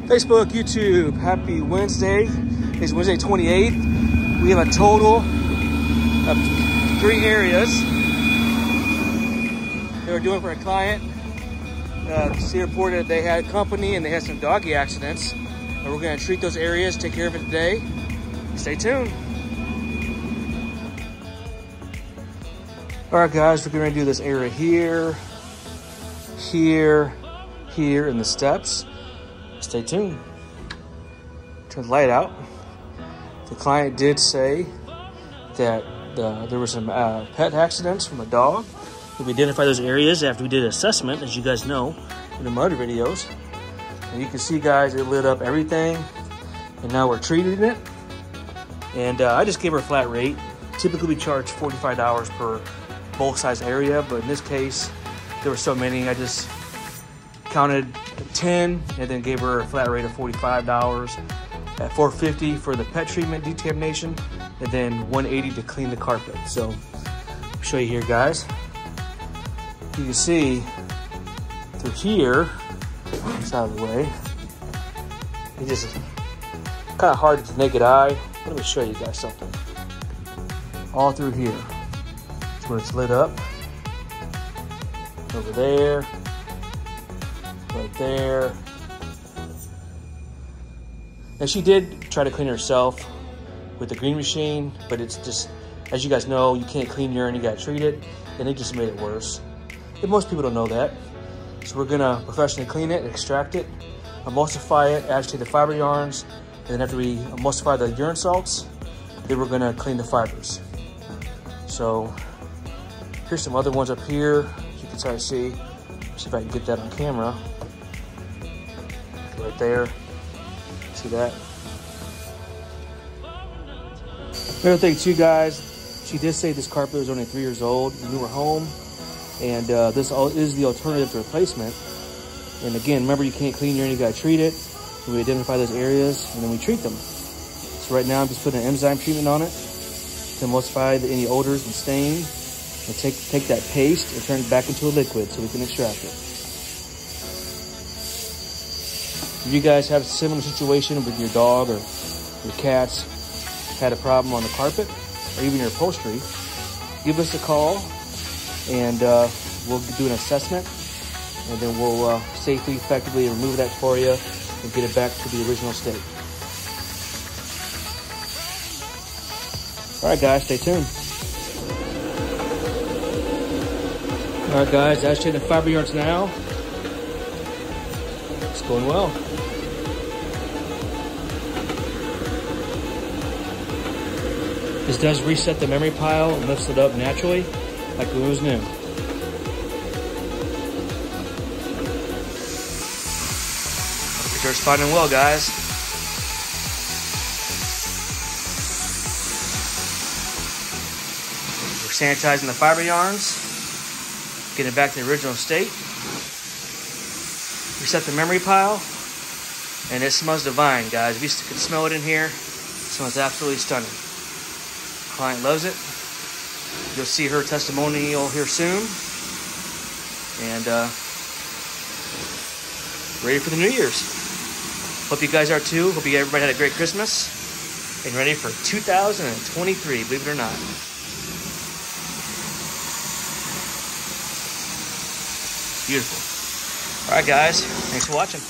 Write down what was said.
Facebook, YouTube, happy Wednesday. It's Wednesday 28th. We have a total of 3 areas they were doing for a client. She reported they had company and they had some doggy accidents. And we're gonna treat those areas, take care of it today. Stay tuned. All right, guys, we're gonna do this area here, here, here, and the steps. Stay tuned. Turn the light out. The client did say that there were some pet accidents from a dog. We identified those areas after we did an assessment, as you guys know, in the other videos. And you can see, guys, it lit up everything. And now we're treating it. And I just gave her a flat rate. Typically, we charge $45 per bulk size area, but in this case, there were so many, I just counted 10 and then gave her a flat rate of $45 at $450 for the pet treatment decontamination, and then $180 to clean the carpet. So I'll show you here, guys. You can see through here, it's out of the way. It's just kind of hard with the naked eye. Let me show you guys something. All through here, it's where it's lit up. Over there, right there. And she did try to clean herself with the green machine, but it's just, as you guys know, you can't clean urine, you gotta treat it, and it just made it worse. And most people don't know that. So we're gonna professionally clean it, extract it, emulsify it, agitate the fiber yarns, and then after we emulsify the urine salts, then we're gonna clean the fibers. So here's some other ones up here. You can try to see if I can get that on camera. Right there. See that? Another thing too, guys, she did say this carpet was only 3 years old when we were home, and this is the alternative to replacement. And again, remember, you can't clean urine, you gotta treat it. We identify those areas and then we treat them. So right now I'm just putting an enzyme treatment on it to emulsify any odors and stain, and take that paste and turn it back into a liquid so we can extract it. If you guys have a similar situation with your dog or your cats had a problem on the carpet or even your upholstery, give us a call and we'll do an assessment, and then we'll safely, effectively remove that for you and get it back to the original state. All right, guys, stay tuned. All right, guys, agitating the fiber yards now. It's going well. This does reset the memory pile and lifts it up naturally, like when it was new. They're responding well, guys. We're sanitizing the fiber yarns, getting it back to the original state. Reset the memory pile, and it smells divine, guys. If you can smell it in here, it smells absolutely stunning. Client loves it. You'll see her testimonial here soon. And ready for the New Year's. Hope you guys are too. Hope everybody had a great Christmas and ready for 2023, believe it or not. Beautiful. All right, guys. Thanks for watching.